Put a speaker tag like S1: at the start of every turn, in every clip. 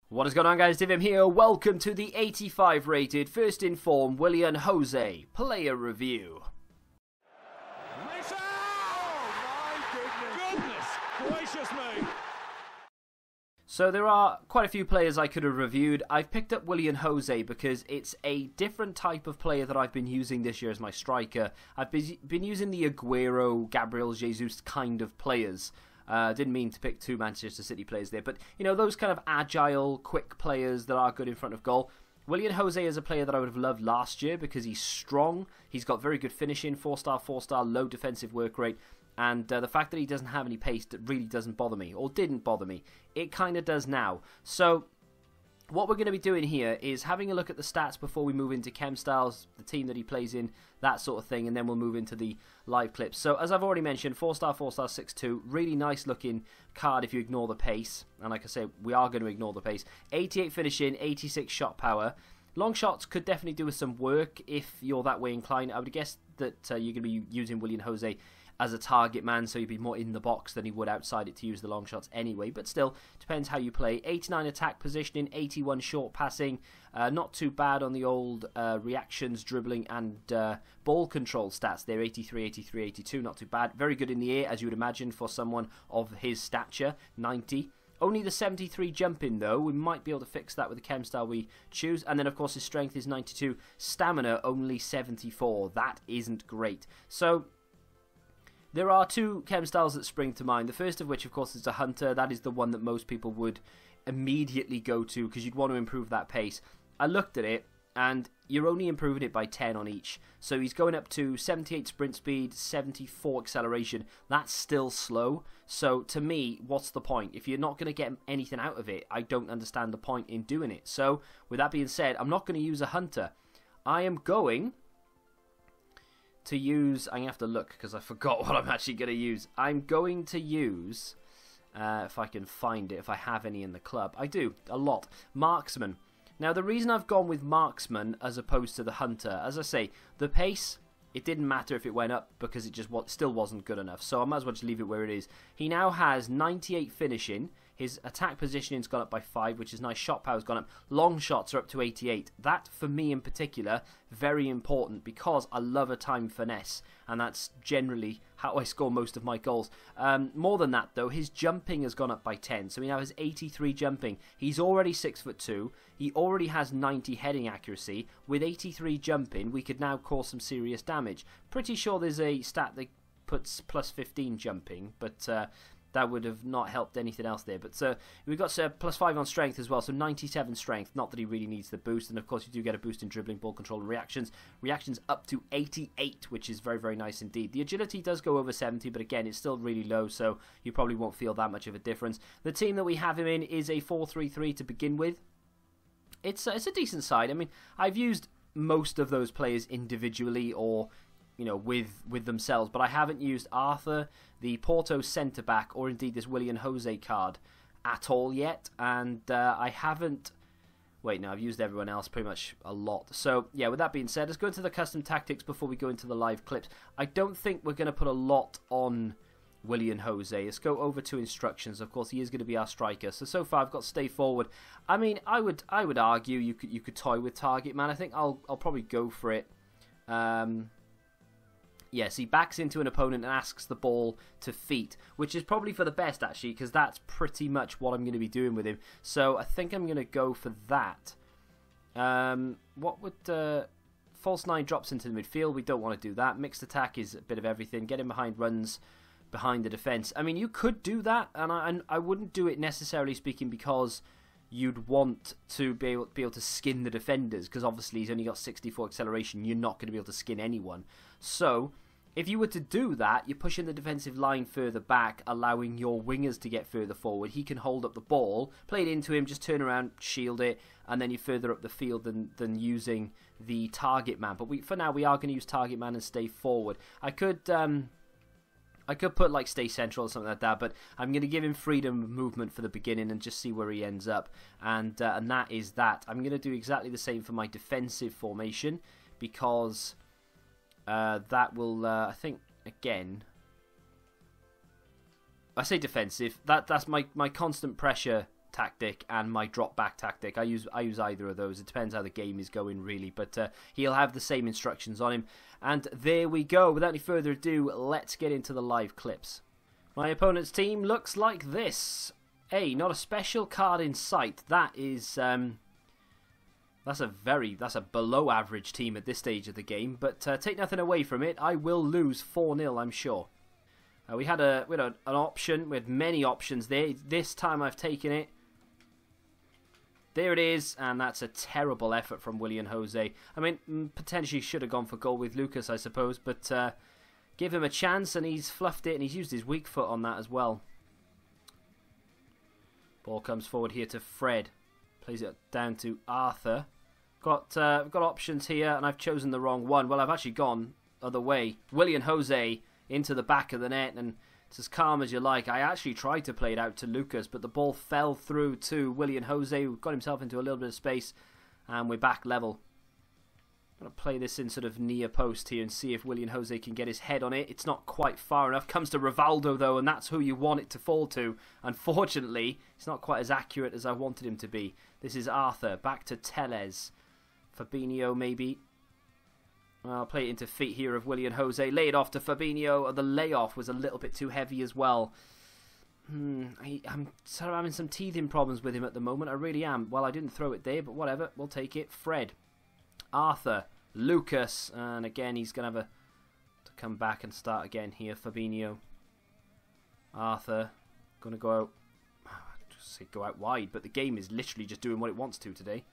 S1: What is going on, guys? Divim here. Welcome to the 85 rated First Inform Willian Jose player review.
S2: My goodness gracious me!
S1: So there are quite a few players I could have reviewed. I've picked up Willian Jose because it's a different type of player that I've been using this year as my striker. I've been using the Aguero, Gabriel Jesus kind of players. Didn't mean to pick two Manchester City players there, but you know, those kind of agile, quick players that are good in front of goal. Willian Jose is a player that I would have loved last year because he's strong, he's got very good finishing, 4-star, 4-star, low defensive work rate, and the fact that he doesn't have any pace that really doesn't bother me, or didn't bother me. It kind of does now. So what we're going to be doing here is having a look at the stats before we move into Chem Styles, the team that he plays in, that sort of thing, and then we'll move into the live clips. So as I've already mentioned, 4-star, 4-star, 6-2, really nice looking card if you ignore the pace, and like I say, we are going to ignore the pace. 88 finishing, 86 shot power. Long shots could definitely do with some work if you're that way inclined. I would guess that you're going to be using Willian Jose as a target man, so you'd be more in the box than he would outside it to use the long shots anyway, but still, depends how you play. 89 attack positioning, 81 short passing, not too bad on the old reactions, dribbling and ball control stats there, 83, 83, 82, not too bad. Very good in the air, as you would imagine, for someone of his stature, 90. Only the 73 jumping though, we might be able to fix that with the chem style we choose. And then of course his strength is 92, stamina only 74, that isn't great. So there are two chem styles that spring to mind. The first of which, of course, is the Hunter. That is the one that most people would immediately go to because you'd want to improve that pace. I looked at it, and you're only improving it by 10 on each. So he's going up to 78 sprint speed, 74 acceleration. That's still slow. So to me, what's the point? If you're not going to get anything out of it, I don't understand the point in doing it. So with that being said, I'm not going to use a Hunter. I am going to use, I'm going to have to look because I forgot what I'm actually going to use. I'm going to use, if I can find it, if I have any in the club. I do, a lot. Marksman. Now the reason I've gone with Marksman as opposed to the Hunter, as I say, the pace, it didn't matter if it went up because it just still wasn't good enough. So I might as well just leave it where it is. He now has 98 finishing. His attack positioning's gone up by 5, which is nice. Shot power's gone up. Long shots are up to 88. That, for me in particular, very important because I love a time finesse, and that's generally how I score most of my goals. More than that, though, his jumping has gone up by 10, so he now has 83 jumping. He's already 6'2". He already has 90 heading accuracy. With 83 jumping, we could now cause some serious damage. Pretty sure there's a stat that puts plus 15 jumping, but that would have not helped anything else there. But we've got plus 5 on strength as well, so 97 strength. Not that he really needs the boost. And of course, you do get a boost in dribbling, ball control, and reactions. Reactions up to 88, which is very, very nice indeed. The agility does go over 70, but again, it's still really low, so you probably won't feel that much of a difference. The team that we have him in is a 4-3-3 to begin with. It's a decent side. I mean, I've used most of those players individually or, you know, with themselves, but I haven't used Arthur, the Porto centre-back, or indeed this Willian Jose card at all yet, and I haven't... Wait, no, I've used everyone else pretty much a lot. So, yeah, with that being said, let's go into the custom tactics before we go into the live clips. I don't think we're going to put a lot on Willian Jose. Let's go over to instructions. Of course, he is going to be our striker. So far, I've got stay forward. I mean, I would argue you could toy with target man. I think I'll probably go for it. Yes, he backs into an opponent and asks the ball to feet, which is probably for the best, actually, because that's pretty much what I'm going to be doing with him. So I think I'm going to go for that. What would... False 9 drops into the midfield. We don't want to do that. Mixed attack is a bit of everything. Get him behind runs, behind the defence. I mean, you could do that, and I wouldn't do it necessarily speaking because you'd want to be able to skin the defenders, because obviously he's only got 64 acceleration. You're not going to be able to skin anyone. So if you were to do that, you're pushing the defensive line further back, allowing your wingers to get further forward. He can hold up the ball, play it into him, just turn around, shield it, and then you're further up the field than using the target man. But for now, we are going to use target man and stay forward. I could put like stay central or something like that, but I'm going to give him freedom of movement for the beginning and just see where he ends up. And that is that. I'm going to do exactly the same for my defensive formation because that will, I think, again, I say defensive. That's my constant pressure tactic and my drop back tactic. I use either of those. It depends how the game is going, really. But he'll have the same instructions on him. And there we go. Without any further ado, let's get into the live clips. My opponent's team looks like this. Not a special card in sight. That is that's a below average team at this stage of the game. But take nothing away from it. I will lose 4-0, I'm sure. We had an option. We had many options there. This time I've taken it. There it is, and that's a terrible effort from Willian Jose. I mean, potentially should have gone for goal with Lucas, I suppose, but give him a chance, and he's fluffed it, and he's used his weak foot on that as well. Ball comes forward here to Fred. Plays it down to Arthur. Got options here, and I've chosen the wrong one. Well, I've actually gone other way. Willian Jose into the back of the net, and it's as calm as you like. I actually tried to play it out to Lucas, but the ball fell through to Willian Jose, who got himself into a little bit of space, and we're back level. I'm going to play this in sort of near post here and see if Willian Jose can get his head on it. It's not quite far enough. Comes to Rivaldo, though, and that's who you want it to fall to. Unfortunately, it's not quite as accurate as I wanted him to be. This is Arthur. Back to Tellez. Fabinho, maybe. I'll play it into feet here of Willian Jose. Lay it off to Fabinho. The layoff was a little bit too heavy as well. I'm sort of having some teething problems with him at the moment. I really am. Well, I didn't throw it there, but whatever. We'll take it. Fred. Arthur. Lucas. And again, he's going to have to come back and start again here. Fabinho. Arthur. Going to go out. Just say go out wide, but the game is literally just doing what it wants to today.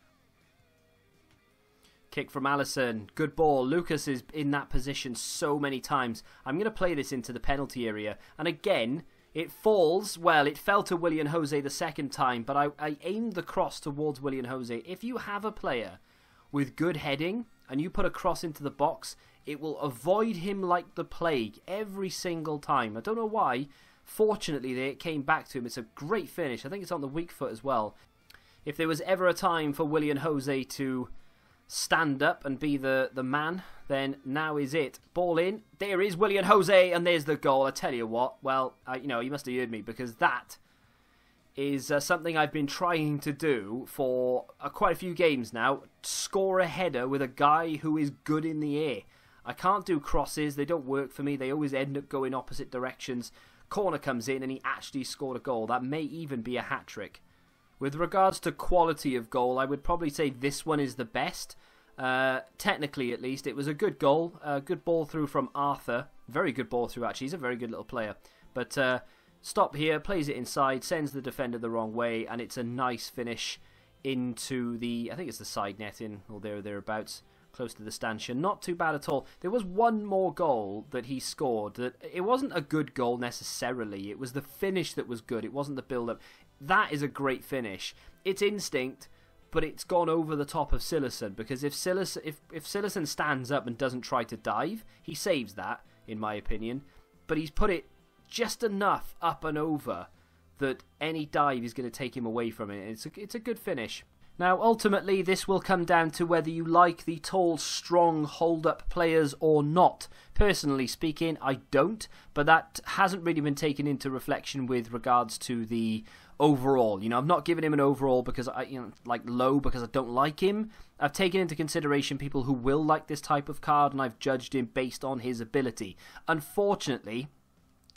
S1: Kick from Alisson. Good ball. Lucas is in that position so many times. I'm going to play this into the penalty area. And again, it falls. Well, it fell to Willian Jose the second time, but I aimed the cross towards Willian Jose. If you have a player with good heading and you put a cross into the box, it will avoid him like the plague every single time. I don't know why. Fortunately, it came back to him. It's a great finish. I think it's on the weak foot as well. If there was ever a time for Willian Jose to stand up and be the man, then now is it. Ball in. There is Willian Jose, and there's the goal. I tell you what, well, you must have heard me, because that is something I've been trying to do for quite a few games now. Score a header with a guy who is good in the air. I can't do crosses. They don't work for me. They always end up going opposite directions. Corner comes in, and he actually scored a goal. That may even be a hat-trick. With regards to quality of goal, I would probably say this one is the best. Technically, at least, it was a good goal. Good ball through from Arthur. Very good ball through, actually. He's a very good little player. But stop here, plays it inside, sends the defender the wrong way, and it's a nice finish into the, I think it's the side netting, or thereabouts, close to the stanchion. Not too bad at all. There was one more goal that he scored. That it wasn't a good goal necessarily. It was the finish that was good. It wasn't the build-up. That is a great finish. It's instinct, but it's gone over the top of Cillessen, because if Cillessen stands up and doesn't try to dive, he saves that, in my opinion. But he's put it just enough up and over that any dive is going to take him away from it. It's a good finish. Now, ultimately, this will come down to whether you like the tall, strong, hold-up players or not. Personally speaking, I don't, but that hasn't really been taken into reflection with regards to the overall. I've not given him an overall because low because I don't like him. I've taken into consideration people who will like this type of card, and I've judged him based on his ability. Unfortunately,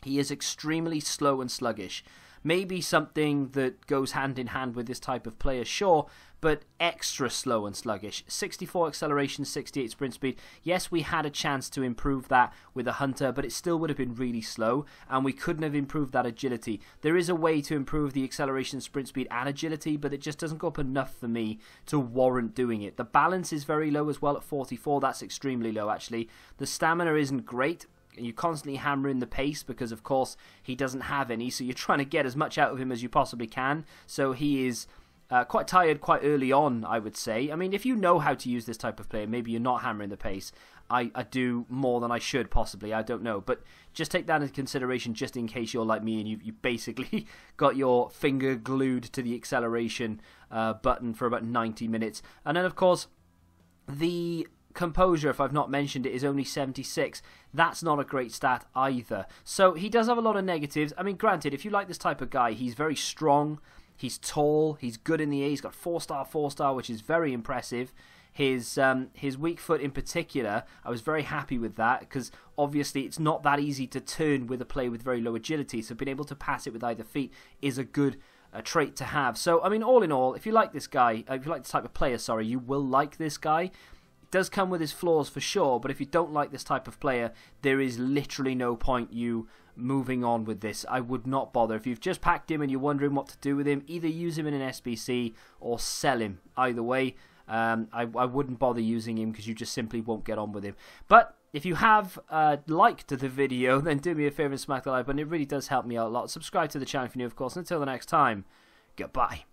S1: he is extremely slow and sluggish. Maybe something that goes hand in hand with this type of player, sure, but extra slow and sluggish. 64 acceleration, 68 sprint speed. Yes, we had a chance to improve that with a Hunter, but it still would have been really slow, and we couldn't have improved that agility. There is a way to improve the acceleration, sprint speed, and agility, but it just doesn't go up enough for me to warrant doing it. The balance is very low as well at 44. That's extremely low, actually. The stamina isn't great. You're constantly hammering the pace because, of course, he doesn't have any, so you're trying to get as much out of him as you possibly can. So he is quite tired quite early on, I would say. I mean, if you know how to use this type of player, maybe you're not hammering the pace. I do more than I should, possibly. I don't know. But just take that into consideration just in case you're like me and you basically got your finger glued to the acceleration button for about 90 minutes. And then, of course, the composure, if I've not mentioned it, is only 76. That's not a great stat either. So he does have a lot of negatives. I mean, granted, if you like this type of guy, he's very strong. He's tall, he's good in the air, he's got 4-star, which is very impressive. His weak foot in particular, I was very happy with that, because obviously it's not that easy to turn with a player with very low agility, so being able to pass it with either feet is a good trait to have. So, I mean, all in all, if you like this guy, if you like this type of player, sorry, you will like this guy. It does come with his flaws for sure, but if you don't like this type of player, there is literally no point you moving on with this. I would not bother. If you've just packed him and you're wondering what to do with him, either use him in an SBC or sell him. Either way, I wouldn't bother using him because you just simply won't get on with him. But if you have liked the video, then do me a favour and smack the like button. It really does help me out a lot. Subscribe to the channel if you're new, of course. And until the next time, goodbye.